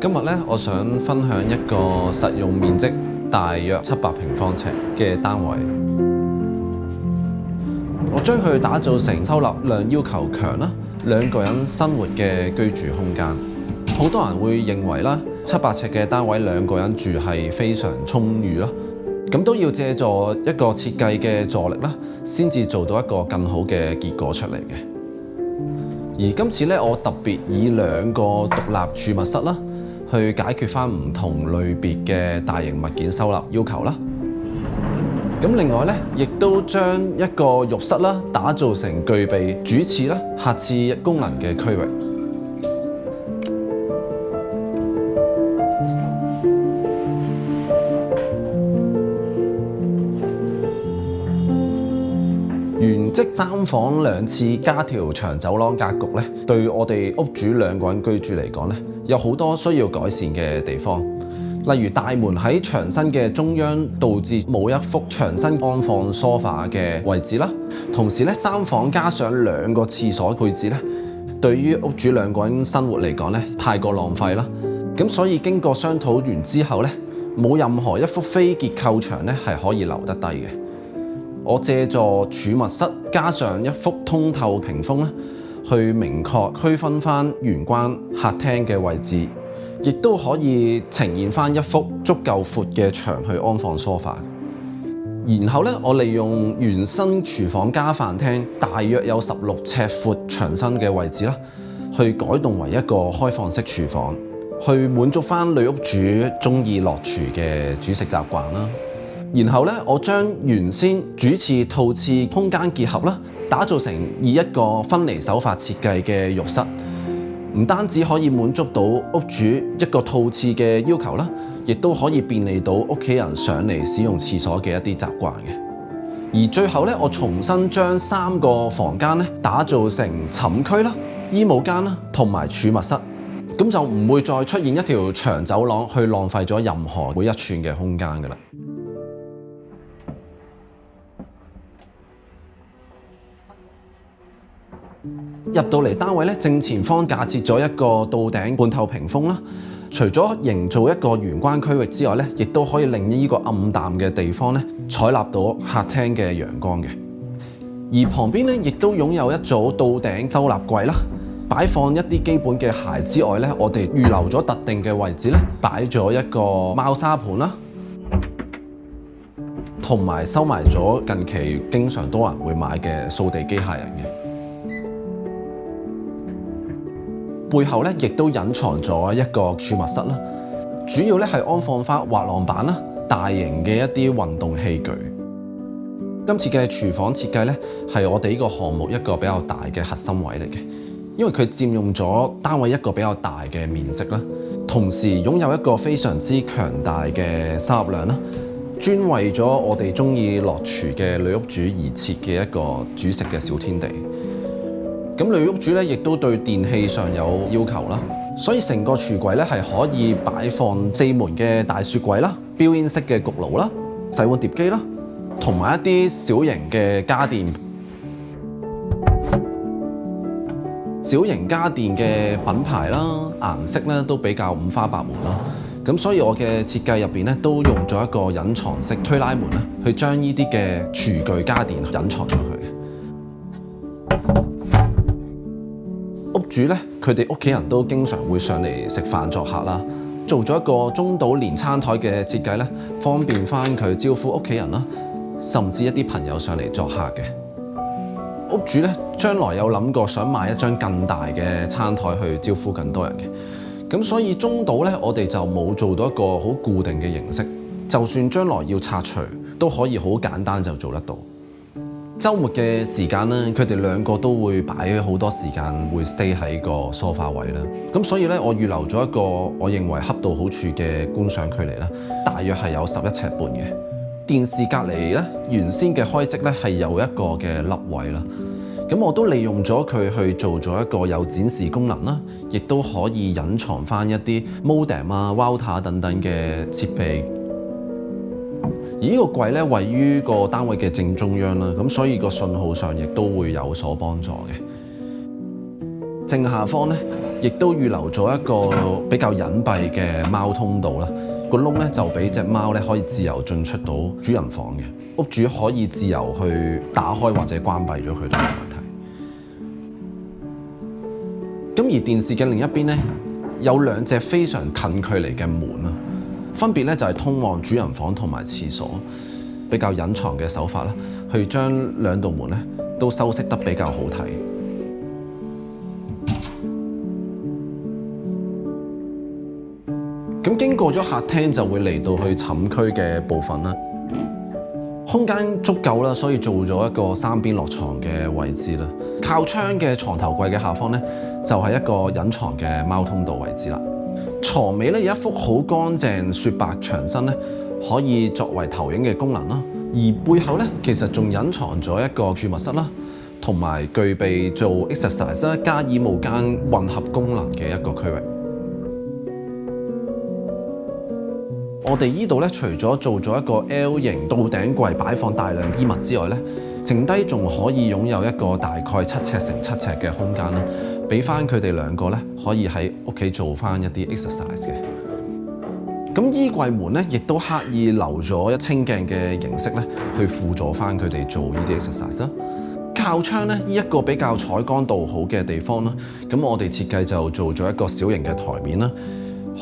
今日咧，我想分享一個實用面積大約700平方尺嘅單位。我將佢打造成收納量要求強啦，2個人生活嘅居住空間。好多人會認為啦，700尺嘅單位2個人住係非常充裕啦。咁都要借助一個設計嘅助力啦，先至做到一個更好嘅結果出嚟嘅。而今次咧，我特別以2個獨立儲物室啦，去解決返唔同類別嘅大型物件收納要求啦。咁另外咧，亦都將一個浴室啦，打造成具備主廁啦、客廁功能嘅區域。原則3房2廁加條長走廊格局咧，對我哋屋主2個人居住嚟講咧，有好多需要改善嘅地方。例如大門喺牆身嘅中央，導致冇一幅牆身安放梳化嘅位置啦。同時咧，3房加上2個廁所配置咧，對於屋主2個人生活嚟講咧，太過浪費啦。咁所以經過商討完之後咧，冇任何一幅非結構牆咧係可以留得低嘅。我借助儲物室加上一幅通透屏風咧，去明確區分翻玄關客廳嘅位置，亦都可以呈現翻一幅足夠闊嘅牆去安放梳化。然後咧，我利用原生廚房加飯廳大約有16尺闊牆身嘅位置啦，去改動為一個開放式廚房，去滿足翻女屋主中意落廚嘅煮食習慣啦。然後咧，我將原先主廁套廁空間結合啦，打造成以一個分離手法設計嘅浴室，唔單止可以滿足到屋主一個套廁嘅要求啦，亦都可以便利到屋企人上嚟使用廁所嘅一啲習慣嘅。而最後咧，我重新將3個房間咧打造成寢區啦、衣帽間啦同埋儲物室，咁就唔會再出現一條長走廊去浪費咗任何每一寸嘅空間㗎啦。入到嚟單位咧，正前方架設咗一個到頂半透屏風啦。除咗營造一個玄關區域之外咧，亦都可以令呢個暗淡嘅地方咧採納到客廳嘅陽光嘅。而旁邊咧，亦都擁有一組到頂收納櫃啦，擺放一啲基本嘅鞋之外咧，我哋預留咗特定嘅位置咧，擺咗一個貓砂盤啦，同埋收埋咗近期經常多人會買嘅掃地機械人嘅。背後咧，亦都隱藏咗一個儲物室啦，主要咧係安放翻滑浪板啦、大型嘅一啲運動器具。今次嘅廚房設計咧，係我哋呢個項目一個比較大嘅核心位嚟嘅，因為佢佔用咗單位一個比較大嘅面積啦，同時擁有一個非常之強大嘅收納量啦，專為咗我哋中意落廚嘅女屋主而設嘅一個煮食嘅小天地。咁女屋主咧，亦都對電器上有要求啦，所以成個廚櫃咧係可以擺放4門嘅大雪櫃啦、標煙式嘅焗爐啦、洗碗碟機啦，同埋一啲小型嘅家電。小型家電嘅品牌啦、顏色咧都比較五花八門啦。咁所以我嘅設計入邊咧都用咗一個隱藏式推拉門啦，去將呢啲嘅廚具家電隱藏咗佢嘅。屋主咧，佢哋屋企人都經常會上嚟食飯作客啦，做咗一個中島連餐台嘅設計咧，方便翻佢招呼屋企人啦，甚至一啲朋友上嚟作客嘅。屋主咧，將來有諗過想買一張更大嘅餐台去招呼更多人嘅，咁所以中島咧，我哋就冇做到一個好固定嘅形式，就算將來要拆除，都可以好簡單就做得到。週末嘅時間咧，佢哋2個都會擺好多時間會 stay 喺個梳化位啦。咁所以咧，我預留咗一個我認為恰到好處嘅觀賞距離啦，大約係有11尺半嘅。電視隔離咧，原先嘅開積咧係有一個嘅凹位啦。咁我都利用咗佢去做咗一個有展示功能啦，亦都可以隱藏翻一啲 modem 啊、router 等等嘅設備。而呢個櫃咧位於個單位嘅正中央啦，咁所以個信號上亦都會有所幫助嘅。正下方咧亦都預留咗一個比較隱蔽嘅貓通道啦。個窿咧就俾隻貓咧可以自由進出到主人房嘅，屋主可以自由去打開或者關閉咗佢都冇問題。咁而電視嘅另一邊咧，有兩隻非常近距離嘅門啦，分別咧就係通往主人房同埋廁所，比較隱藏嘅手法啦，去將兩道門咧都修飾得比較好睇。咁經過咗客廳就會嚟到去寢區嘅部分啦，空間足夠啦，所以做咗一個三邊落床嘅位置啦。靠窗嘅床頭櫃嘅下方咧，就係一個隱藏嘅貓通道位置啦。床尾咧有一幅好乾淨雪白牆身咧，可以作為投影嘅功能啦。而背後咧其實仲隱藏咗一個儲物室啦，同埋具備做 exercise 加衣帽間混合功能嘅一個區域。我哋呢度咧，除咗做咗一個 L 型到頂櫃擺放大量衣物之外咧，剩低仲可以擁有一個大概7尺乘7尺嘅空間啦，俾翻佢哋兩個咧可以喺屋企做翻一啲 exercise 嘅。咁衣櫃門咧，亦都刻意留咗一清鏡嘅形式咧，去輔助翻佢哋做呢啲 exercise 啦。靠窗咧，呢一個比較採光度好嘅地方啦，咁我哋設計就做咗一個小型嘅台面啦，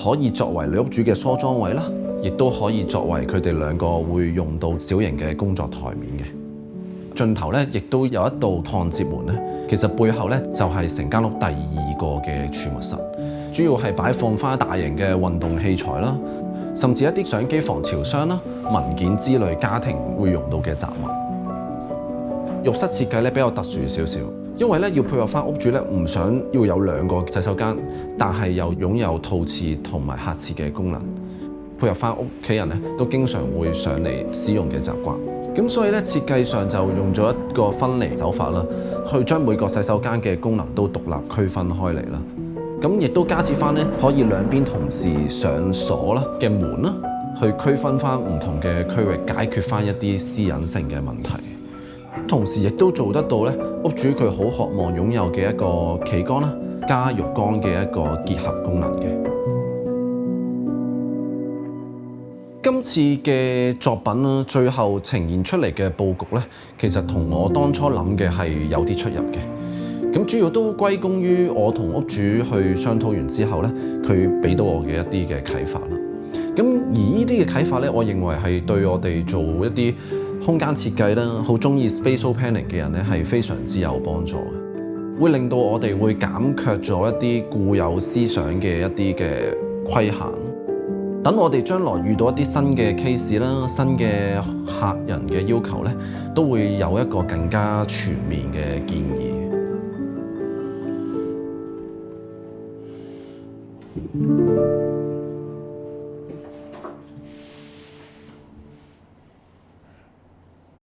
可以作為女屋主嘅梳妝位啦。亦都可以作為佢哋兩個會用到小型嘅工作台面嘅。盡頭咧，亦都有一道趟接門咧。其實背後咧就係成間屋第二個嘅儲物室，主要係擺放翻大型嘅運動器材啦，甚至一啲相機防潮箱啦、文件之類家庭會用到嘅雜物。浴室設計咧比較特殊少少，因為咧要配合翻屋主咧唔想要有兩個洗手間，但係又擁有套廁同埋客廁嘅功能。配合翻屋企人咧，都經常會上嚟使用嘅習慣。咁所以咧，設計上就用咗一個分離手法啦，去將每個洗手間嘅功能都獨立區分開嚟啦。咁亦都加設翻咧，可以兩邊同時上鎖啦嘅門啦，去區分翻唔同嘅區域，解決翻一啲私隱性嘅問題。同時亦都做得到咧，屋主佢好渴望擁有嘅一個企缸啦，加浴缸嘅一個結合功能嘅。今次嘅作品啦，最後呈現出嚟嘅佈局咧，其實同我當初諗嘅係有啲出入嘅。咁主要都歸功於我同屋主去商討完之後咧，佢俾到我嘅一啲嘅啟發啦。咁而呢啲嘅啟發咧，我認為係對我哋做一啲空間設計啦，好中意 spatial planning 嘅人咧，係非常之有幫助嘅，會令到我哋會減卻咗一啲固有思想嘅一啲嘅規限。等我哋將來遇到一啲新嘅 case 啦、新嘅客人嘅要求咧，都會有一個更加全面嘅建議。